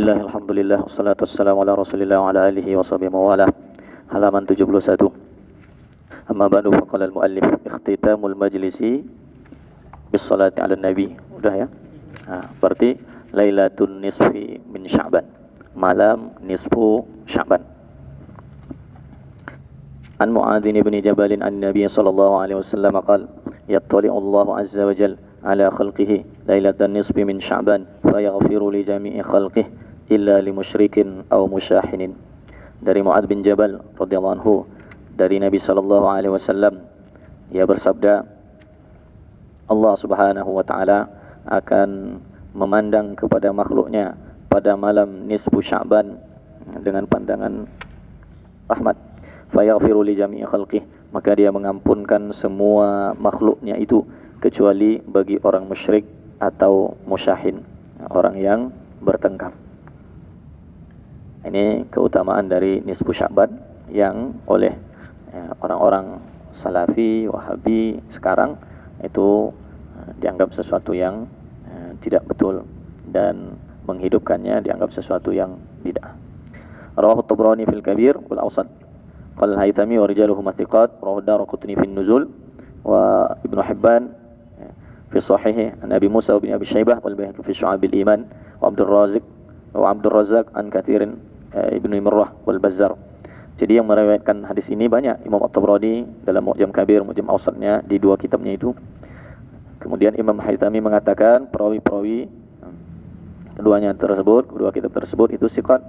Bismillah, alhamdulillah, wassalatu wassalamu ala rasulillah wa ala alihi wa sahbihi mawalah. Halaman 71. Amma ba'du faqala al-muallif ikhtitamul majlisi bis salati ala nabi. Udah ya? Berarti Lailatun nisfi min Sya'ban. Malam nisfu Sya'ban. An Mu'adzin ibn Jabalin an Nabi sallallahu alaihi wasallam qala yattali'u Allah azza wa jalla على خلقه ليلة النصف من شعبان فيغفر لجميع خلقه إلا لمشرك أو مشاحن. Dari Mu'adz bin Jabal radhiyallahu anhu dari Nabi sallallahu alaihi wasallam, ia bersabda, Allah subhanahu wa ta'ala akan memandang kepada makhluknya pada malam nisfu Sya'ban dengan pandangan rahmat. Fayaghfiru li jami'i khalqih, maka dia mengampunkan semua makhluknya itu kecuali bagi orang musyrik atau musyahin, orang yang bertengkar. Ini keutamaan dari nisfu Sya'ban yang oleh orang-orang Salafi, Wahabi sekarang itu dianggap sesuatu yang tidak betul, dan menghidupkannya dianggap sesuatu yang bid'ah. Rawahu Tabrani fil Kabir wal Awsat, qala al-Haythami wa rijaluhu thiqat, rawahu Daraqutni fil Nuzul wa Ibnu Hibban في صحيحه عن أبي موسى بن أبي شيبة والبيهقي في شعاب الإيمان وعبد الرزاق عن كثير ابن مرة والبزار. Jadi yang meriwayatkan hadis ini banyak. Imam At-Tabrani dalam Mu'jam Kabir, Mu'jam Awsatnya, di dua kitabnya itu. Kemudian Imam Haythami mengatakan perawi-perawi kedua kitab tersebut itu siqat.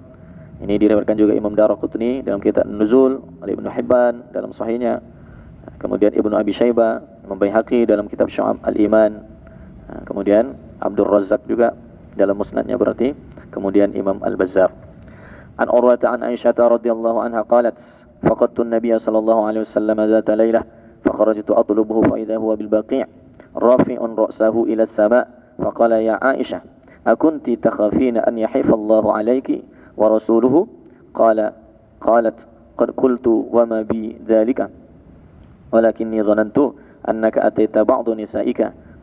Ini diriwayatkan juga Imam Daraqutni dalam kitab Nuzul, oleh Ibnu Hibban dalam sahihnya. Kemudian Ibnu Abi Syaibah, Imam Baihaqi dalam kitab Syu'ab al-Iman. Kemudian Abdul Razzaq juga dalam musnadnya berarti. Kemudian Imam Al-Bazzar. An Urwata an Aisyah radhiyallahu anha qalat, faqadtu an-nabiy sallallahu alaihi wasallam zata lailah, fakharajtu atlubuhu fa idha huwa bil baqi' rafi'un ra'sahu ila as-sama' faqala ya Aisyah akunti takhafina an yahifa Allahu alayki wa rasuluhu? Qalat qad qultu wa ma bi dhalika ولكني ظننت أنك أتيت بعض نسائك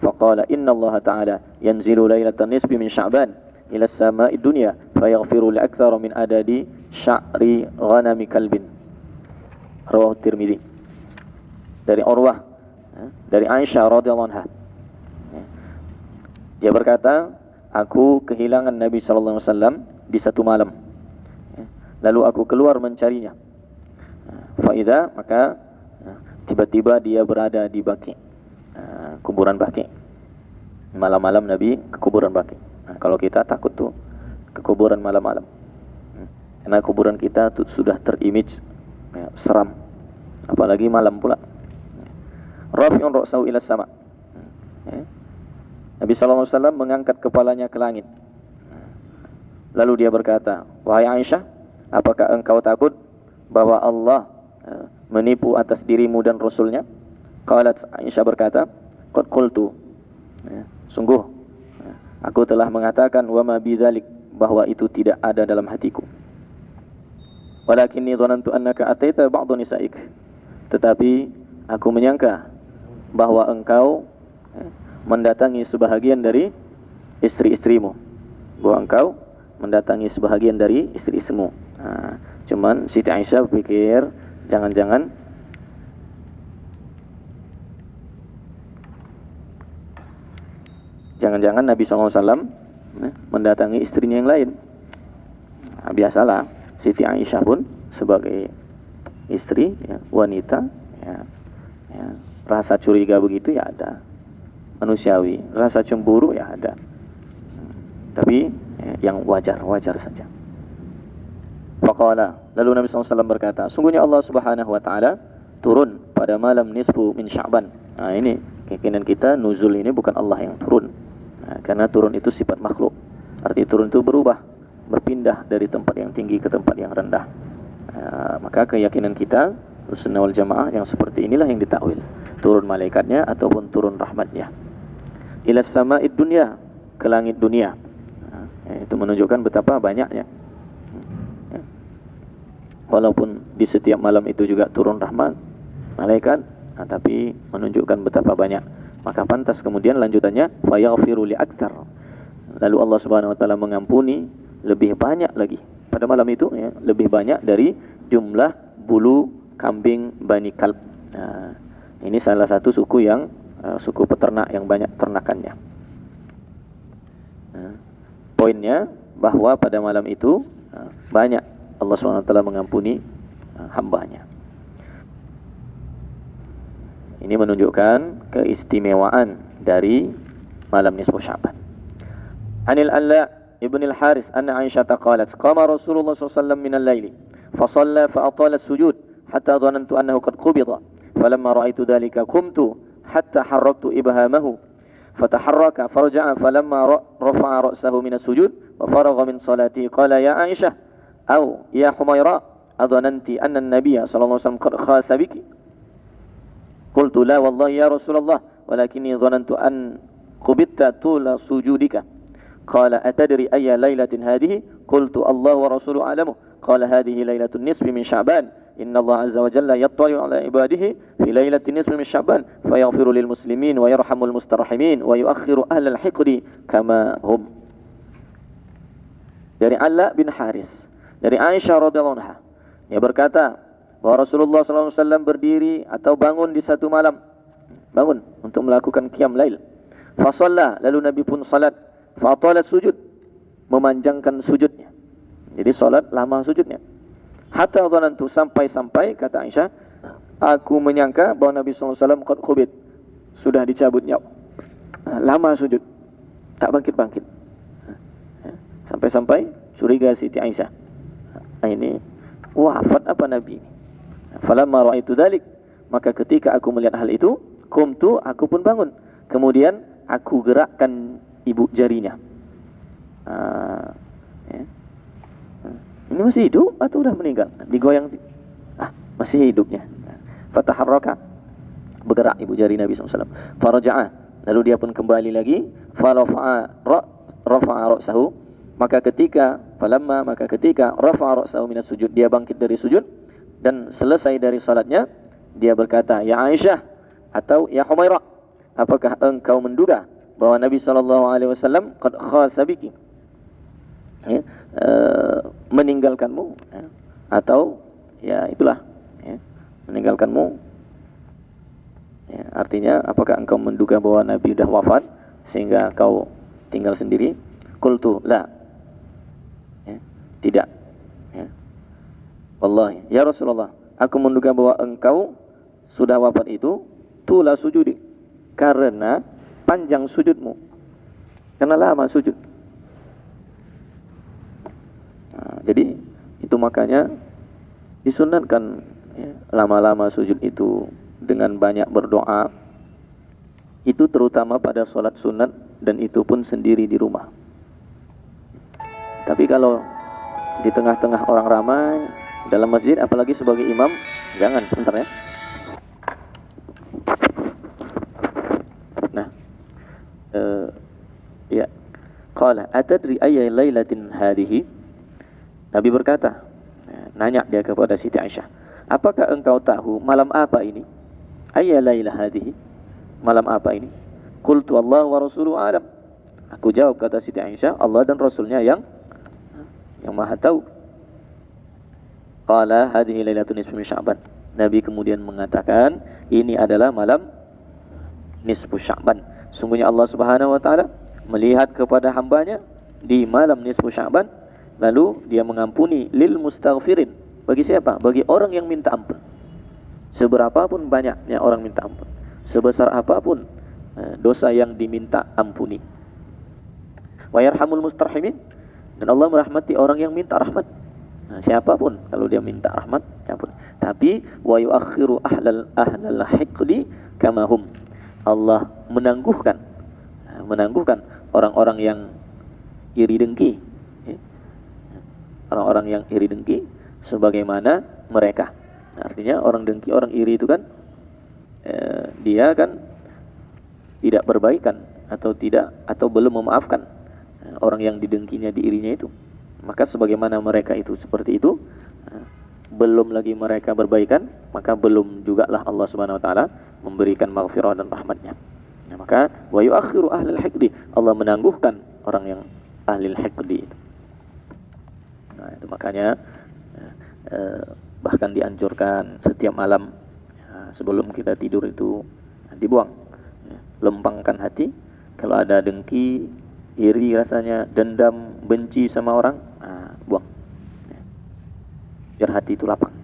فقال إن الله تعالى ينزل ليلة النصف من شعبان إلى السماء الدنيا فيغفر لأكثر من عدد شعر غنم كلب. رواه الترمذي. Dari Urwah, dari Aisyah radhiyallahu anha, dia berkata, aku kehilangan Nabi sallallahu alaihi wasallam di satu malam, lalu aku keluar mencarinya. Faida, maka tiba-tiba dia berada di Baqi', kuburan Baqi'. Malam-malam Nabi ke kuburan Baqi'. Kalau kita takut tuh ke kuburan malam-malam, karena kuburan kita tuh sudah terimage seram, apalagi malam pula. Rafi'un ra'sahu ila sama'. Nabi sallallahu alaihi wasallam mengangkat kepalanya ke langit. Lalu dia berkata, wahai Aisyah, apakah engkau takut bahwa Allah menipu atas dirimu dan Rasulnya? Qalat, Aisyah berkata, qad qultu, sungguh aku telah mengatakan wa ma bidzalik, bahwa itu tidak ada dalam hatiku. Walakinni dhanantu annaka ataita ba'd nisaik, tetapi aku menyangka bahwa engkau mendatangi sebahagian dari istri-istrimu, bahwa engkau mendatangi sebahagian dari istri-istrimu. Cuman Siti Aisyah pikir jangan-jangan Nabi SAW mendatangi istrinya yang lain. Biasalah Siti Aisyah pun sebagai istri, wanita, rasa curiga begitu ya ada, manusiawi. Rasa cemburu ya ada, tapi yang wajar-wajar saja. Faqala, lalu Nabi SAW berkata, sungguhnya Allah Subhanahu wa ta'ala turun pada malam nisfu min Sya'ban. Ini keyakinan kita, nuzul ini bukan Allah yang turun. Karena turun itu sifat makhluk. Arti turun itu berubah, berpindah dari tempat yang tinggi ke tempat yang rendah. Maka keyakinan kita Sunnah wal Jamaah yang seperti inilah yang ditakwil, turun malaikatnya ataupun turun rahmatnya. Ila sama'id dunya, ke langit dunia. Itu menunjukkan betapa banyaknya. Walaupun di setiap malam itu juga turun rahmat malaikat, tapi menunjukkan betapa banyak. Maka pantas kemudian lanjutannya fayaghfiru li aktsar. Lalu Allah Subhanahu wa taala mengampuni lebih banyak lagi. Pada malam itu ya, lebih banyak dari jumlah bulu kambing Bani Kalb. Nah, ini salah satu suku yang suku peternak yang banyak ternakannya. Nah, poinnya bahwa pada malam itu banyak Allah SWT mengampuni hambanya. Ini menunjukkan keistimewaan dari malam nisfu Sya'ban. Anil Alla ibn al-Haris anna Aisyah qalat qama Rasulullah SAW min al-laili fa shalla fa atala as-sujud hatta dhanantu annahu qad qubida falamma ra'aytu dhalika qumtu hatta harraktu ibhamahu fataharraka farja'a falamma rafa'a ra'sahu min as-sujud wa faragha min salati qala ya Aisyah aw ya Humaira adhananti anna an-nabiy sallallahu alaihi wasallam qad khasa biki qultu la wallahi ya Rasulullah walakinni dhanantu an qubitta tula sujudika qala atadri ayya lailatin hadhihi qultu Allah wa rasuluhu a'lamu qala hadhihi lailatun nisfi min Sya'ban inna Allah azza wa jalla yattali'u ala ibadihi fi lailatin nisfi min Sya'ban fayaghfiru lil muslimin wa yarhamul mustarhimin wa yuakhiru ahlal hiqdi kama hum. Dari Alla bin Haris, dari Aisyah radhiyallahu anha, dia berkata bahwa Rasulullah SAW berdiri atau bangun di satu malam, bangun untuk melakukan qiyam lail. Fasalla, lalu Nabi pun salat. Fatalat sujud, memanjangkan sujudnya. Jadi salat lama sujudnya. Hatta dhanantu, sampai-sampai kata Aisyah, aku menyangka bahwa Nabi SAW qad qubid, sudah dicabut nyawa. Lama sujud, tak bangkit-bangkit. Sampai-sampai curiga Siti Aisyah. Ini wafat apa Nabi ini? Falamma ra'aitu dzalik, maka ketika aku melihat hal itu, qumtu, aku pun bangun. Kemudian aku gerakkan ibu jarinya. Ini masih hidup atau sudah meninggal? Digoyang. Masih hidupnya. Fataharraka, bergerak ibu jari Nabi SAW. Faraja'a, lalu dia pun kembali lagi. Rafa'a ra'sahu, maka ketika rafa'a ra'sahu minas sujud, dia bangkit dari sujud dan selesai dari salatnya, dia berkata, ya Aisyah atau ya Humaira, apakah engkau menduga bahwa Nabi SAW qad khasa biki, meninggalkanmu, atau ya itulah, meninggalkanmu, artinya apakah engkau menduga bahwa Nabi sudah wafat sehingga kau tinggal sendiri? Qultu la, tidak, wallahi ya Rasulullah, aku menduga bahwa engkau sudah wafat itu tula sujudi, karena panjang sujudmu, karena lama sujud. Jadi itu makanya disunatkan lama-lama sujud itu dengan banyak berdoa, itu terutama pada sholat sunat, dan itu pun sendiri di rumah. Tapi kalau di tengah-tengah orang ramai dalam masjid, apalagi sebagai imam, jangan, sebentar ya. Nah, ya, qala atadri ayya lailatin hadhihi, Nabi berkata, nanya dia kepada Siti Aisyah, apakah engkau tahu malam apa ini? Ayya lailah hadhihi, malam apa ini? Qultu Allah wa rasuluhu a'lam, aku jawab, kata Siti Aisyah, Allah dan Rasulnya yang maha tahu. Qala hadhihi lailatun nisfu min Sya'ban, Nabi kemudian mengatakan, ini adalah malam nisfu Sya'ban. Sungguhnya Allah Subhanahu wa taala melihat kepada hambanya di malam nisfu Sya'ban, lalu dia mengampuni lil mustaghfirin, bagi siapa? Bagi orang yang minta ampun. Seberapapun banyaknya orang minta ampun, sebesar apapun dosa yang diminta ampuni. Wa yarhamul mustarhimin, dan Allah merahmati orang yang minta rahmat. Siapapun kalau dia minta rahmat, ya pun. Tapi wa yuakhiru ahlal hiqdi kama hum, Allah menangguhkan orang-orang yang iri dengki, orang-orang yang iri dengki sebagaimana mereka. Artinya orang dengki, orang iri itu kan dia kan tidak berbaikan atau belum memaafkan orang yang didengkinya, diirinya itu. Maka sebagaimana mereka itu seperti itu, belum lagi mereka berbaikan, maka belum jugalah Allah Subhanahu wa taala memberikan maghfirah dan rahmatnya. Maka wa yuakhiru ahlal hiqdi, Allah menangguhkan orang yang ahlil hiqdi itu. Itu makanya bahkan dianjurkan setiap malam sebelum kita tidur itu dibuang, lempangkan hati. Kalau ada dengki, iri rasanya, dendam, benci sama orang, buang, biar hati itu lapang.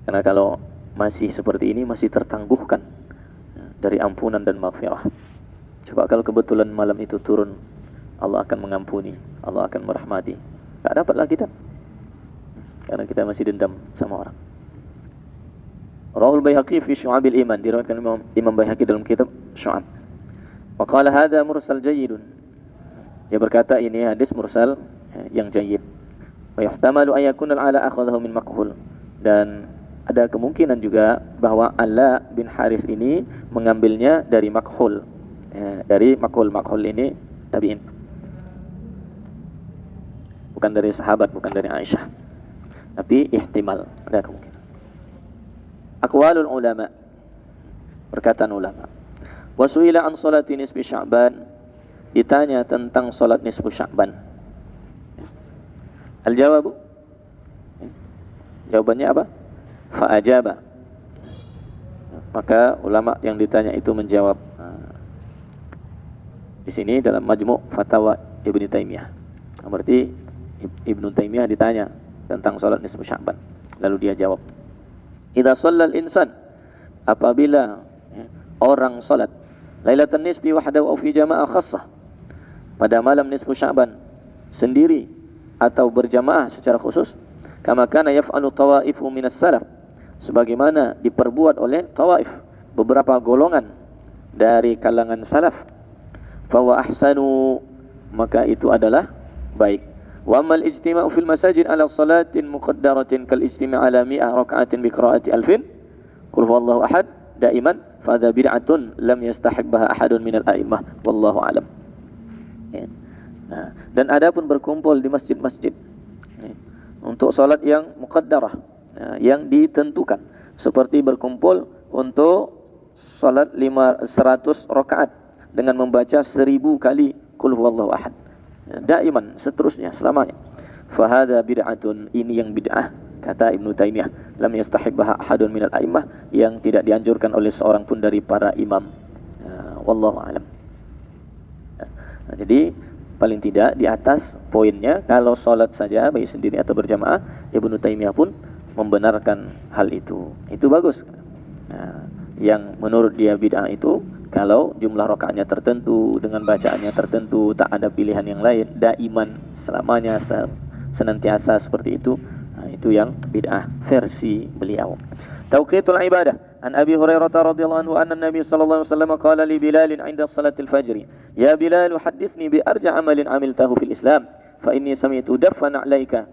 Karena kalau masih seperti ini, masih tertangguhkan dari ampunan dan maghfirah. Coba kalau kebetulan malam itu turun, Allah akan mengampuni, Allah akan merahmati. Tak dapatlah kita, karena kita masih dendam sama orang. Rawahul Baihaqi fi Syu'abil Iman, diriwayatkan Imam Baihaqi dalam kitab Syu'ab. Wa qala hadza mursal jayyidun. Dia berkata ini hadis mursal yang jayyid. Wa yuhtamalu an yakuna al-ala akhadhahu min makhul. Dan ada kemungkinan juga bahwa Ala bin Haris ini mengambilnya dari makhul. Dari makhul. Makhul ini tabi'in, bukan dari sahabat, bukan dari Aisyah. Tapi ihtimal, ada kemungkinan. Aqwalul ulama, perkataan ulama. Wasuila an salati nisfi Sya'ban, ditanya tentang salat nisfu Sya'ban. Al-jawabu, jawabannya apa? Fa'ajaba. Maka ulama yang ditanya itu menjawab. Di sini dalam Majmu' Fatawa Ibnu Taimiyah. Berarti Ibnu Taimiyah ditanya tentang salat nisfu Sya'ban, lalu dia jawab, idza shallal insan, apabila orang salat lailatan nisfi wahdahu aw fi jamaah khassah, pada malam nisfu Sya'ban sendiri atau berjamaah secara khusus, kama kana yaf'alu tawaifu minas salaf, sebagaimana diperbuat oleh tawaif, beberapa golongan dari kalangan salaf, fa wa ahsanu, maka itu adalah baik. Wa amal ijtima'u fil masajid ala salatin muqaddaratin kal ijtima' ala 100 raka'atin bi qira'ati alfin qul huwallahu ahad daiman fa hadha bid'atun lam yastahibbaha ahadun minal a'immah wallahu alam. Dan adapun berkumpul di masjid-masjid untuk salat yang muqaddarah, yang ditentukan, seperti berkumpul untuk salat 100 rakaat dengan membaca 1000 kali qul huwallahu ahad daiman, seterusnya selamanya, fahada bid'atun, ini yang bid'ah, kata Ibnu Taimiyah, lam yastahibbaha ahadun minal a'immah, yang tidak dianjurkan oleh seorang pun dari para imam. Wallahu alam. Jadi paling tidak di atas poinnya, kalau salat saja baik sendiri atau berjamaah, Ibnu Taimiyah pun membenarkan hal itu. Itu bagus. Yang menurut dia bid'ah itu kalau jumlah rakaatnya tertentu, dengan bacaannya tertentu, tak ada pilihan yang lain, daiman, selamanya, senantiasa seperti itu, itu yang bid'ah versi beliau. Tauqitul ibadah. An Abi Hurairah radhiyallahu anhu anna Nabi sallallahu alaihi wasallam qala li Bilal 'inda salatil fajr, ya Bilal, hadithni bi arja' amalin 'amiltahu fil Islam, fa inni sami'tu daffan 'alaika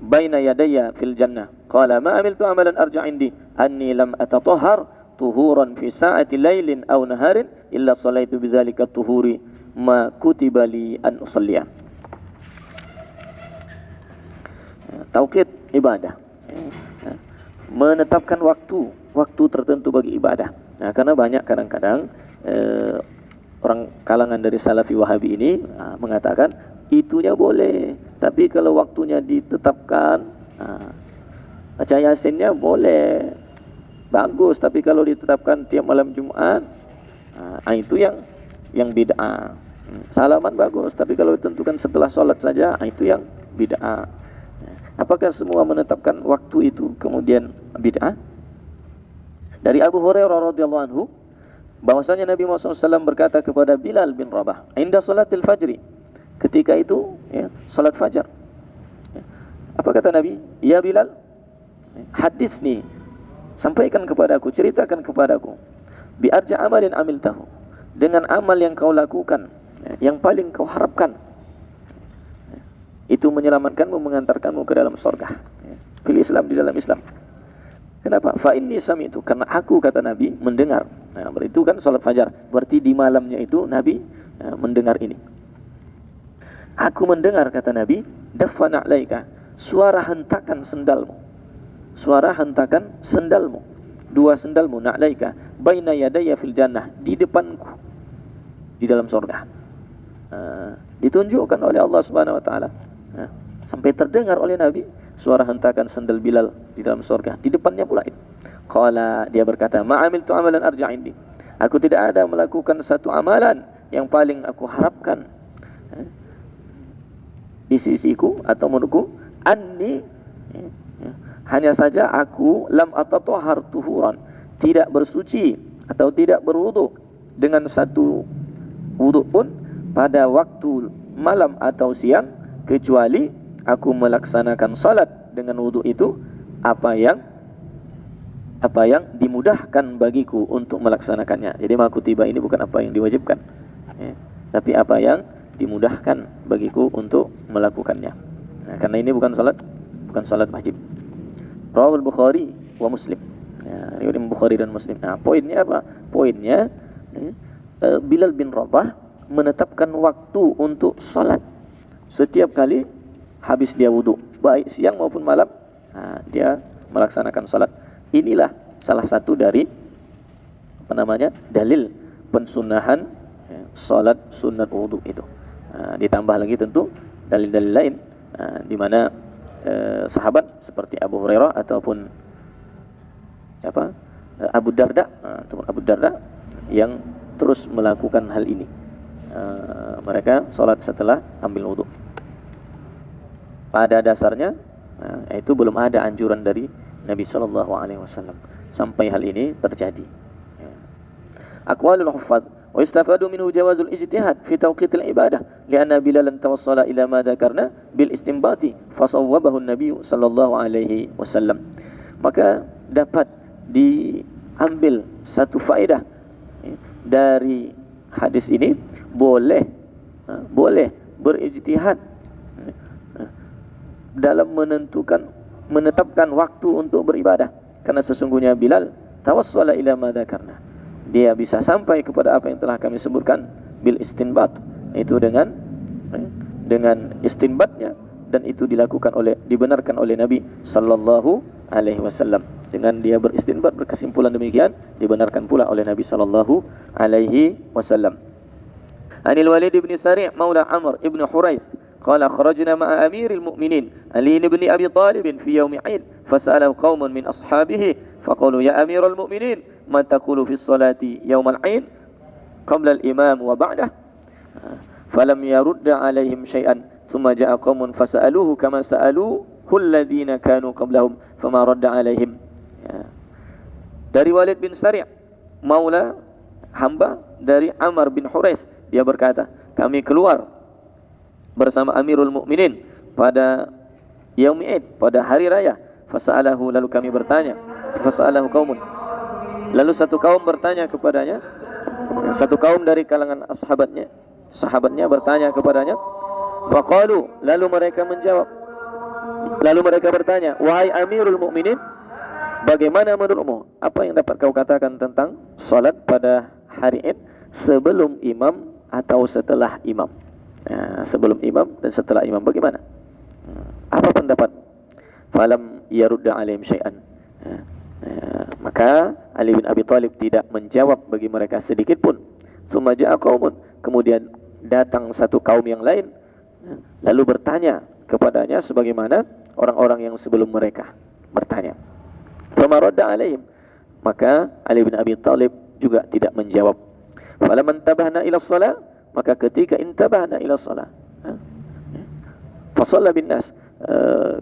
baina yadayya fil jannah. Qala ma 'amiltu amalan arja' 'indi anni lam atatahhar tuhuran fi sa'ati lailin aw naharin illa salaitu bidzalika tuhuri ma kutiba li an usalliya. Tauqid ibadah, menetapkan waktu tertentu bagi ibadah. Karena banyak kadang-kadang orang kalangan dari Salafi Wahabi ini mengatakan itunya boleh, tapi kalau waktunya ditetapkan, baca Yasinnya boleh, bagus, tapi kalau ditetapkan tiap malam Jumat, itu yang bid'ah. Salaman bagus, tapi kalau ditentukan setelah sholat saja, itu yang bid'ah. Apakah semua menetapkan waktu itu kemudian bid'ah? Dari Abu Hurairah radhiyallahu anhu, bahwasanya Nabi Muhammad SAW berkata kepada Bilal bin Rabah, inda salatil fajri, ketika itu salat fajar. Apa kata Nabi? Ya Bilal, hadis nih, sampaikan kepadaku, ceritakan kepadaku, bi arja amalin amiltahu, dengan amal yang kau lakukan, yang paling kau harapkan, itu menyelamatkanmu, mengantarkanmu ke dalam surga. Pilih Islam, di dalam Islam. Kenapa? Fa inni sami'tu, karena aku, kata Nabi, mendengar. Berarti itu kan salat fajar, berarti di malamnya itu Nabi mendengar ini. Aku mendengar, kata Nabi, daffana 'alaika, suara hentakan sendalmu. Suara hentakan sendalmu, dua sendalmu, na'laika baina yadayya fil jannah, di depanku di dalam surga. Ditunjukkan oleh Allah Subhanahu wa taala. Sampai terdengar oleh Nabi suara hentakan sandal Bilal di dalam surga. Di depannya pula itu. Qala, dia berkata, ma'amiltu amalan arja' indi. Aku tidak ada melakukan satu amalan yang paling aku harapkan di sisiku atau menurutku, anni, hanya saja aku lam atatahhar tuhuran, tidak bersuci atau tidak berwudu dengan satu wudu pun pada waktu malam atau siang, kecuali aku melaksanakan salat dengan wudu itu apa yang dimudahkan bagiku untuk melaksanakannya. Jadi ma kutiba ini bukan apa yang diwajibkan, tapi apa yang dimudahkan bagiku untuk melakukannya. Nah, karena ini bukan salat wajib. Rawal Bukhari wa Muslim. Riwayat Bukhari dan Muslim. Nah, poinnya apa? Poinnya Bilal bin Rabah menetapkan waktu untuk salat setiap kali habis dia wudu, baik siang maupun malam. Nah, dia melaksanakan salat. Inilah salah satu dari dalil pensunahan salat sunat wudu itu. Ditambah lagi tentu dalil-dalil lain di mana sahabat seperti Abu Hurairah ataupun Abu Darda yang terus melakukan hal ini. Mereka salat setelah ambil wudu. Pada dasarnya itu belum ada anjuran dari Nabi sallallahu alaihi wasallam sampai hal ini terjadi. Aqwalul huffaz wa istafadu minhu jawazul ijtihad fi tawqitil ibadah lianna Bilalan tawassala ila ma dzakarna bil istinbati fasawwabahu an-nabiy sallallahu alaihi wasallam. Maka dapat diambil satu faedah dari hadis ini, boleh berijtihad dalam menetapkan waktu untuk beribadah, karena sesungguhnya Bilal tawassala ila ma dzakarna, dia bisa sampai kepada apa yang telah kami sebutkan bil istinbat, itu dengan istinbatnya, dan itu dibenarkan oleh Nabi sallallahu alaihi wasallam. Dengan dia beristinbat, berkesimpulan demikian, dibenarkan pula oleh Nabi sallallahu alaihi wasallam. Anil Walid bin Sari' maula Amr ibn Huraith qala kharajna ma'a amiril mu'minin Ali ibn Abi Talib fi yawmi 'Id fasalahu qaumun min ashabihi faqalu ya amiral mu'minin ma taqulu fi sholati yawmal 'Id qabla al-imam wa ba'dah falam yarudda 'alaihim syai'an thumma ja'a qaumun fasaluhu kama sa'aluhu alladhina kanu qablahum fama radda 'alaihim. Dari Walid bin Sari' maula hamba dari Amr bin Hurais, dia berkata, kami keluar bersama Amirul Mukminin pada Yaum Id, pada hari raya. Fasa'alahu, lalu kami bertanya. Fasa'alahu qaumun, lalu satu kaum bertanya kepadanya. Satu kaum dari kalangan sahabatnya bertanya kepadanya. Faqalu, lalu mereka menjawab. Lalu mereka bertanya, wahai Amirul Mukminin, bagaimana menurutmu? Apa yang dapat kau katakan tentang salat pada hari Id sebelum imam atau setelah imam? Sebelum imam dan setelah imam bagaimana? Apa pendapat? Falam yarudda alaihim syai'an. Maka Ali bin Abi Thalib tidak menjawab bagi mereka sedikit pun. Tsumma ja'a qaumun, kemudian datang satu kaum yang lain, lalu bertanya kepadanya sebagaimana orang-orang yang sebelum mereka bertanya. Fama radda alaihim, maka Ali bin Abi Thalib juga tidak menjawab. Falamman tabahna ila shalah, maka ketika intabahna ila shalah, fa shalla bin nas,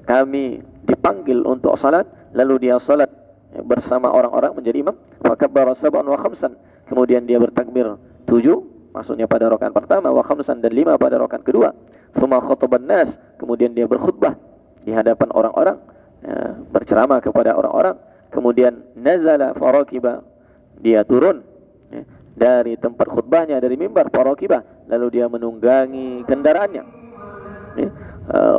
kami dipanggil untuk salat, lalu dia salat bersama orang-orang menjadi imam. Fa kabbara sab'an wa khamsan, kemudian dia bertakbir 7, maksudnya pada rakaat pertama, wa khamsan, dan 5 pada rakaat kedua. Tsumma khataban nas, kemudian dia berkhutbah di hadapan orang-orang, berceramah kepada orang-orang. Kemudian nazala farakiba, dia turun dari tempat khutbahnya, dari mimbar, farakiba, lalu dia menunggangi kendaraannya,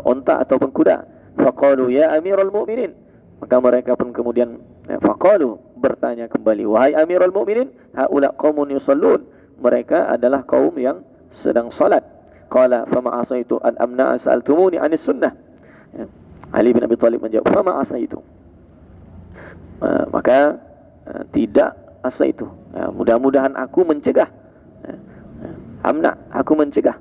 unta ataupun kuda. Faqalu ya amiral mu'minin, maka mereka pun kemudian faqalu, bertanya kembali, wahai amiral mu'minin, haula qaumun yusallun, mereka adalah kaum yang sedang salat. Qala fama asaitu an amna sa'altumuni anis sunnah. Ali bin Abi Thalib menjawab, fama asaitu, maka tidak asaitu, mudah-mudahan aku mencegah, amna, aku mencegah,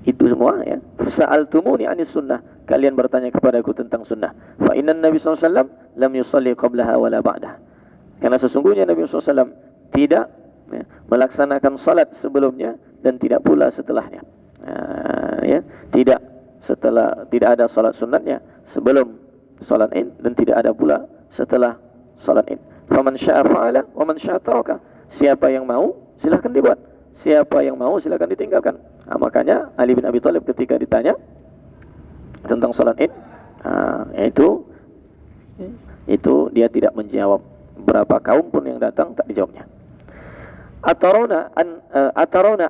Itu semua ya. Sa'altumuni 'anis sunnah. Kalian bertanya kepadaku tentang sunnah. Fa innan Nabi sallallahu alaihi wasallam lam yusalli qablaha wala ba'daha. Karena sesungguhnya Nabi sallallahu alaihi wasallam tidak ya, melaksanakan salat sebelumnya dan tidak pula setelahnya. Ya, tidak ada salat sunatnya sebelum salat Id dan tidak ada pula setelah salat Id. Faman syaa fa'ala wa man syaa taraka. Siapa yang mau silakan dibuat, siapa yang mau silakan ditinggalkan. Makanya Ali bin Abi Thalib ketika ditanya tentang salat Id, itu dia tidak menjawab. Berapa kaum pun yang datang tak dijawabnya. Atarawna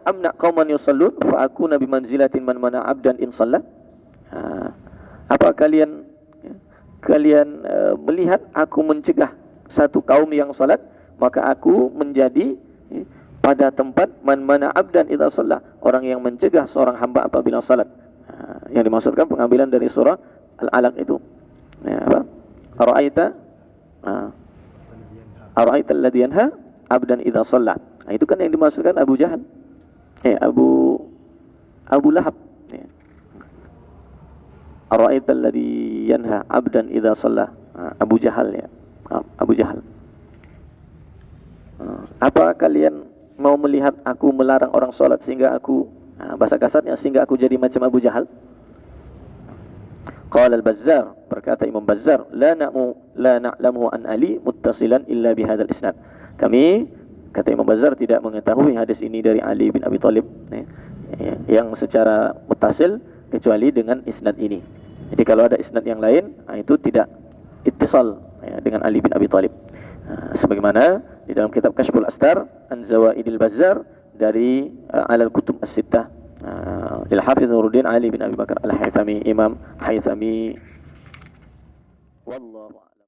amna qauman yusallun fa akuna bi manzilatin man mana 'abdan in shalla. Apa kalian melihat aku mencegah satu kaum yang salat, maka aku menjadi pada tempat man mana 'abdan idza shalla, orang yang mencegah seorang hamba apabila salat. Yang dimaksudkan pengambilan dari surah Al-Alaq itu. Ya, apa? Ara'aita alladhi yanha 'abdan idza shalla. Itu kan yang dimaksudkan Abu Jahal. Abu Lahab. Ya. Ara'aita alladhi yanha 'abdan idza shalla. Abu Jahal ya. Abu Jahal. Apa kalian mau melihat aku melarang orang salat sehingga aku bahasa kasarnya sehingga aku jadi macam Abu Jahal? Qala al-Bazzar, berkata Imam Bazzar, la na'lamu an Ali muttasilan illa bihadzal isnad. Kami, kata Imam Bazzar, tidak mengetahui hadis ini dari Ali bin Abi Thalib yang secara muttasil kecuali dengan isnad ini. Jadi kalau ada isnad yang lain, itu tidak ittisal dengan Ali bin Abi Thalib. Sebagaimana di dalam kitab Kashful Astar an Zawaidil Bazzar dari Alal Kutub As-Sittah lil Hafiz Nuruddin Ali bin Abi Bakar Al-Haythami, Imam Haythami. Wallahu a'lam.